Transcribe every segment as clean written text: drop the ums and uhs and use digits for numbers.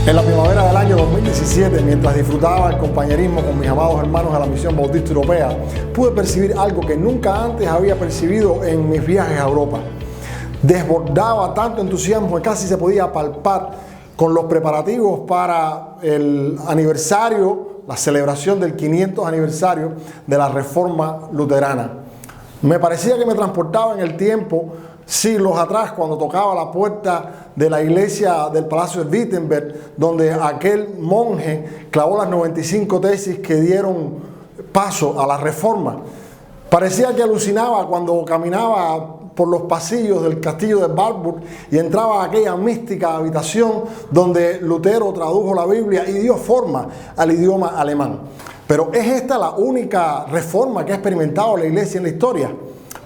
En la primavera del año 2017, mientras disfrutaba el compañerismo con mis amados hermanos de la Misión Bautista Europea, pude percibir algo que nunca antes había percibido en mis viajes a Europa. Desbordaba tanto entusiasmo que casi se podía palpar con los preparativos para el aniversario, la celebración del 500 aniversario de la Reforma Luterana. Me parecía que me transportaba en el tiempo, siglos atrás, cuando tocaba la puerta de la iglesia del Palacio de Wittenberg, donde aquel monje clavó las 95 tesis que dieron paso a la Reforma. Parecía que alucinaba cuando caminaba por los pasillos del castillo de Wartburg y entraba a aquella mística habitación donde Lutero tradujo la Biblia y dio forma al idioma alemán. Pero ¿es esta la única reforma que ha experimentado la iglesia en la historia?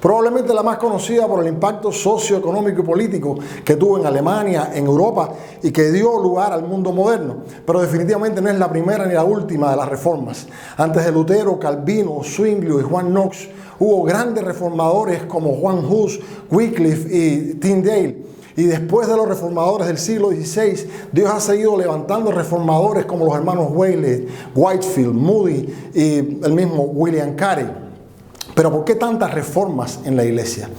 Probablemente la más conocida por el impacto socioeconómico y político que tuvo en Alemania, en Europa y que dio lugar al mundo moderno. Pero definitivamente no es la primera ni la última de las reformas. Antes de Lutero, Calvino, Zwinglio y Juan Knox, hubo grandes reformadores como Juan Hus, Wycliffe y Tyndale. Y después de los reformadores del siglo XVI, Dios ha seguido levantando reformadores como los hermanos Wesley, Whitefield, Moody y el mismo William Carey. Pero ¿por qué tantas reformas en la iglesia?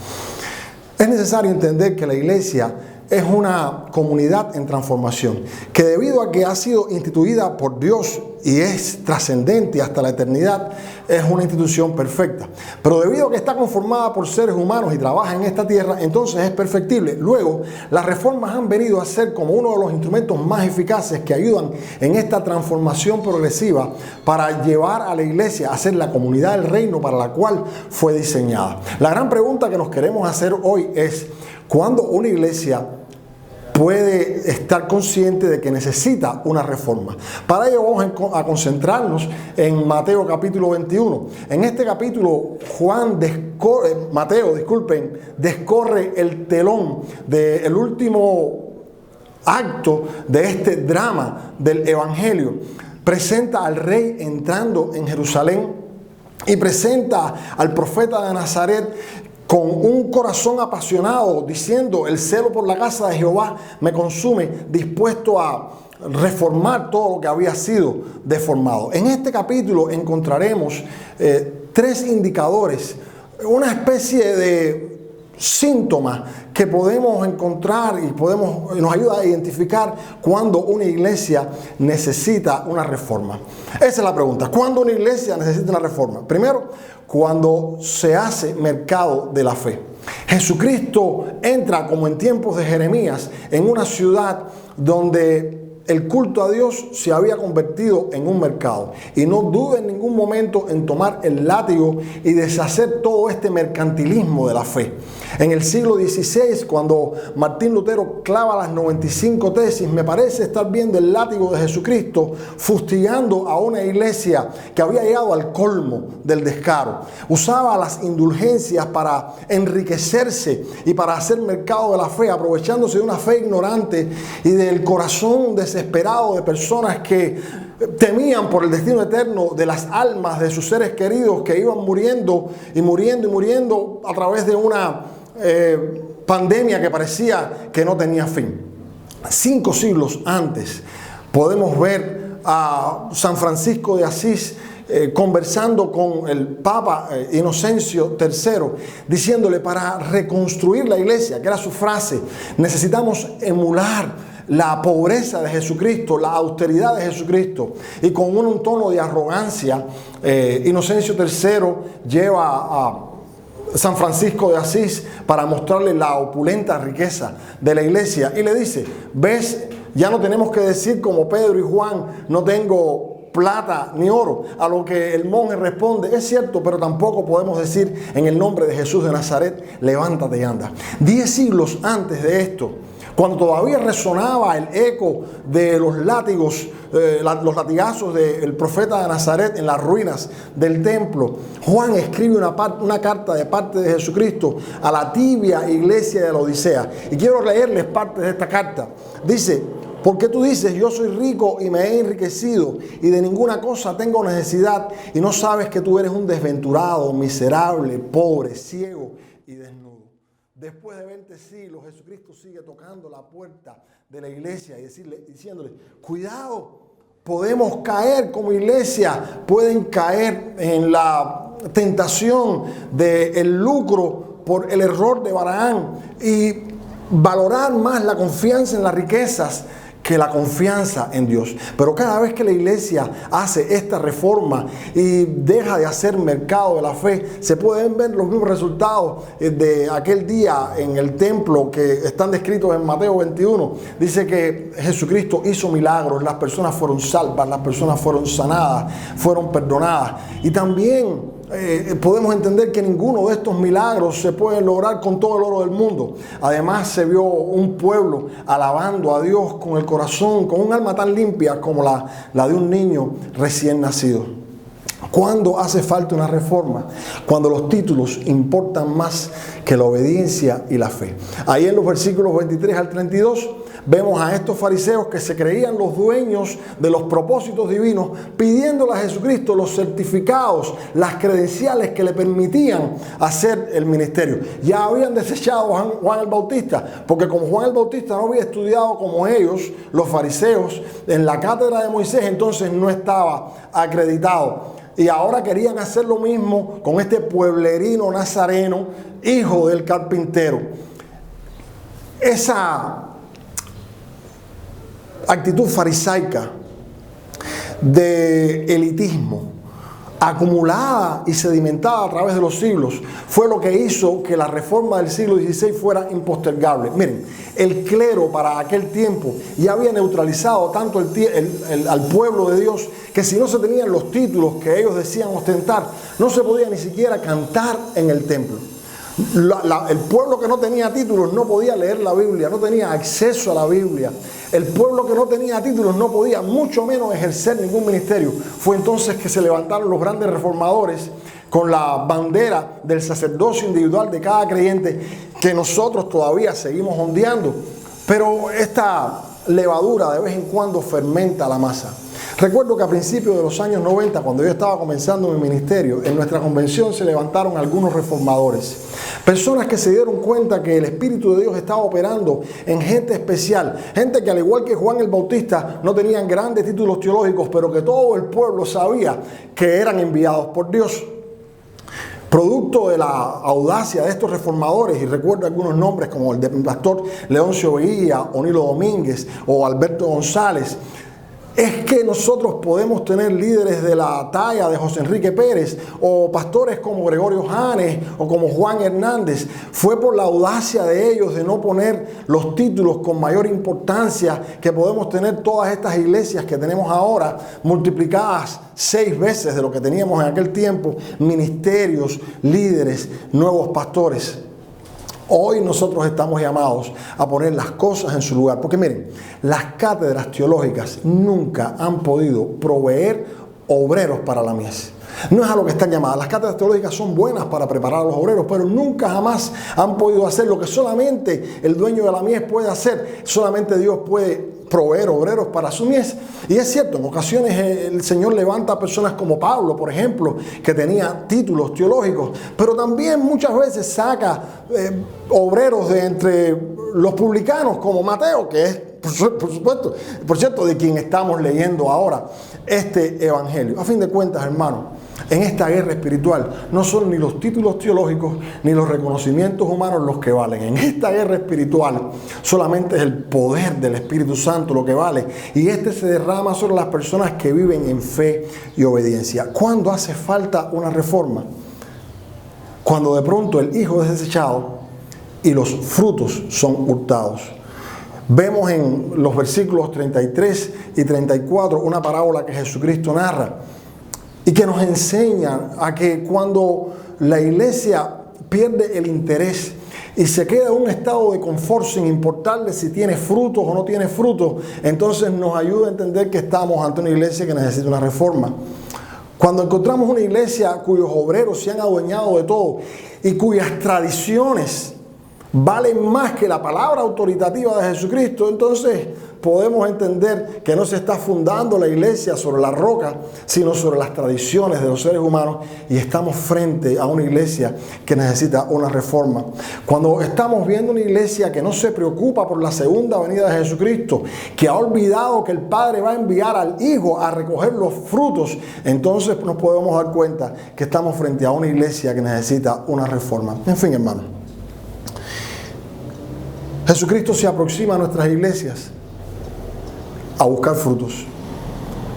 Es necesario entender que la iglesia es una comunidad en transformación, que debido a que ha sido instituida por Dios y es trascendente hasta la eternidad, es una institución perfecta. Pero debido a que está conformada por seres humanos y trabaja en esta tierra, entonces es perfectible. Luego, las reformas han venido a ser como uno de los instrumentos más eficaces que ayudan en esta transformación progresiva para llevar a la iglesia a ser la comunidad del reino para la cual fue diseñada. La gran pregunta que nos queremos hacer hoy es: ¿cuándo una iglesia puede estar consciente de que necesita una reforma? Para ello vamos a concentrarnos en Mateo capítulo 21. En este capítulo Mateo descorre el telón del último acto de este drama del Evangelio. Presenta al rey entrando en Jerusalén y presenta al profeta de Nazaret con un corazón apasionado, diciendo: el celo por la casa de Jehová me consume, dispuesto a reformar todo lo que había sido deformado. En este capítulo encontraremos tres indicadores, una especie de síntomas que podemos encontrar y nos ayuda a identificar cuando una iglesia necesita una reforma. Esa es la pregunta: ¿cuándo una iglesia necesita una reforma? Primero, cuando se hace mercado de la fe. Jesucristo entra, como en tiempos de Jeremías, en una ciudad donde el culto a Dios se había convertido en un mercado. Y no dude en ningún momento en tomar el látigo y deshacer todo este mercantilismo de la fe. En el siglo XVI, cuando Martín Lutero clava las 95 tesis, me parece estar viendo el látigo de Jesucristo fustigando a una iglesia que había llegado al colmo del descaro. Usaba las indulgencias para enriquecerse y para hacer mercado de la fe, aprovechándose de una fe ignorante y del corazón desesperado de personas que temían por el destino eterno de las almas de sus seres queridos que iban muriendo y muriendo y muriendo a través de una pandemia que parecía que no tenía fin. 5 siglos antes podemos ver a San Francisco de Asís conversando con el Papa Inocencio III, diciéndole: para reconstruir la iglesia, que era su frase, necesitamos emular la pobreza de Jesucristo, la austeridad de Jesucristo. Y con un tono de arrogancia, Inocencio III lleva a San Francisco de Asís para mostrarle la opulenta riqueza de la iglesia y le dice: ¿ves? Ya no tenemos que decir como Pedro y Juan: no tengo plata ni oro. A lo que el monje responde: es cierto, pero tampoco podemos decir en el nombre de Jesús de Nazaret: levántate y anda. 10 siglos antes de esto, cuando todavía resonaba el eco de los látigos, los latigazos del profeta de Nazaret en las ruinas del templo, Juan escribe una carta de parte de Jesucristo a la tibia iglesia de la Odisea. Y quiero leerles parte de esta carta. Dice: porque tú dices: yo soy rico y me he enriquecido y de ninguna cosa tengo necesidad, y no sabes que tú eres un desventurado, miserable, pobre, ciego y desnudo. Después de 20 siglos, Jesucristo sigue tocando la puerta de la iglesia y diciéndole, cuidado, podemos caer como iglesia, pueden caer en la tentación del lucro por el error de Balaam y valorar más la confianza en las riquezas que la confianza en Dios. Pero cada vez que la iglesia hace esta reforma y deja de hacer mercado de la fe, se pueden ver los mismos resultados de aquel día en el templo que están descritos en Mateo 21. Dice que Jesucristo hizo milagros, las personas fueron salvas, las personas fueron sanadas, fueron perdonadas. Y también podemos entender que ninguno de estos milagros se puede lograr con todo el oro del mundo. Además, se vio un pueblo alabando a Dios con el corazón, con un alma tan limpia como la de un niño recién nacido. ¿Cuándo hace falta una reforma? Cuando los títulos importan más que la obediencia y la fe. Ahí en los versículos 23 al 32 vemos a estos fariseos que se creían los dueños de los propósitos divinos, pidiéndole a Jesucristo los certificados, las credenciales que le permitían hacer el ministerio. Ya habían desechado a Juan el Bautista, porque como Juan el Bautista no había estudiado como ellos, los fariseos, en la cátedra de Moisés, entonces no estaba acreditado. Y ahora querían hacer lo mismo con este pueblerino nazareno, hijo del carpintero. Esa actitud farisaica de elitismo, acumulada y sedimentada a través de los siglos, fue lo que hizo que la reforma del siglo XVI fuera impostergable. Miren, el clero para aquel tiempo ya había neutralizado tanto al pueblo de Dios, que si no se tenían los títulos que ellos decían ostentar, no se podía ni siquiera cantar en el templo. El pueblo que no tenía títulos no podía leer la Biblia, no tenía acceso a la Biblia. El pueblo que no tenía títulos no podía mucho menos ejercer ningún ministerio. Fue entonces que se levantaron los grandes reformadores con la bandera del sacerdocio individual de cada creyente, que nosotros todavía seguimos ondeando. Pero esta levadura de vez en cuando fermenta la masa. Recuerdo que a principios de los años 90, cuando yo estaba comenzando mi ministerio, en nuestra convención se levantaron algunos reformadores. Personas que se dieron cuenta que el Espíritu de Dios estaba operando en gente especial. Gente que al igual que Juan el Bautista no tenían grandes títulos teológicos, pero que todo el pueblo sabía que eran enviados por Dios. Producto de la audacia de estos reformadores, y recuerdo algunos nombres como el del pastor Leoncio Veguía, Onilo Domínguez o Alberto González, es que nosotros podemos tener líderes de la talla de José Enrique Pérez o pastores como Gregorio Janes o como Juan Hernández. Fue por la audacia de ellos de no poner los títulos con mayor importancia que podemos tener todas estas iglesias que tenemos ahora, multiplicadas 6 veces de lo que teníamos en aquel tiempo, ministerios, líderes, nuevos pastores. Hoy nosotros estamos llamados a poner las cosas en su lugar, porque miren, las cátedras teológicas nunca han podido proveer obreros para la mies. No es a lo que están llamadas. Las cátedras teológicas son buenas para preparar a los obreros, pero nunca jamás han podido hacer lo que solamente el dueño de la mies puede hacer. Solamente Dios puede proveer obreros para su mies. Y es cierto, en ocasiones el Señor levanta a personas como Pablo, por ejemplo, que tenía títulos teológicos, pero también muchas veces saca obreros de entre los publicanos, como Mateo, que es, por cierto, de quien estamos leyendo ahora este evangelio. A fin de cuentas, hermanos, en esta guerra espiritual no son ni los títulos teológicos ni los reconocimientos humanos los que valen. En esta guerra espiritual solamente es el poder del Espíritu Santo lo que vale, y este se derrama sobre las personas que viven en fe y obediencia. ¿Cuándo hace falta una reforma? Cuando de pronto el hijo es desechado y los frutos son hurtados. Vemos en los versículos 33 y 34 una parábola que Jesucristo narra y que nos enseña a que cuando la iglesia pierde el interés y se queda en un estado de confort sin importarle si tiene frutos o no tiene frutos, entonces nos ayuda a entender que estamos ante una iglesia que necesita una reforma. Cuando encontramos una iglesia cuyos obreros se han adueñado de todo y cuyas tradiciones valen más que la palabra autoritativa de Jesucristo, entonces podemos entender que no se está fundando la iglesia sobre la roca, sino sobre las tradiciones de los seres humanos, y estamos frente a una iglesia que necesita una reforma. Cuando estamos viendo una iglesia que no se preocupa por la segunda venida de Jesucristo, que ha olvidado que el Padre va a enviar al Hijo a recoger los frutos, entonces nos podemos dar cuenta que estamos frente a una iglesia que necesita una reforma. En fin, hermano, Jesucristo se aproxima a nuestras iglesias a buscar frutos.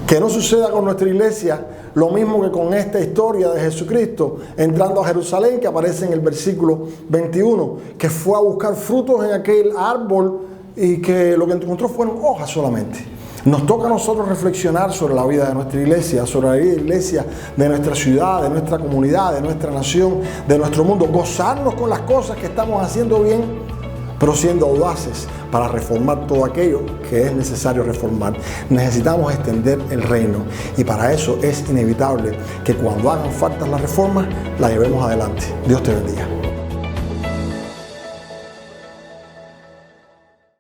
Que no suceda con nuestra iglesia lo mismo que con esta historia de Jesucristo entrando a Jerusalén, que aparece en el versículo 21, que fue a buscar frutos en aquel árbol y que lo que encontró fueron hojas solamente. Nos toca a nosotros reflexionar sobre la vida de nuestra iglesia, sobre la vida de la iglesia de nuestra ciudad, de nuestra comunidad, de nuestra nación, de nuestro mundo. Gozarnos con las cosas que estamos haciendo bien, pero siendo audaces para reformar todo aquello que es necesario reformar. Necesitamos extender el reino, y para eso es inevitable que cuando hagan falta las reformas, las llevemos adelante. Dios te bendiga.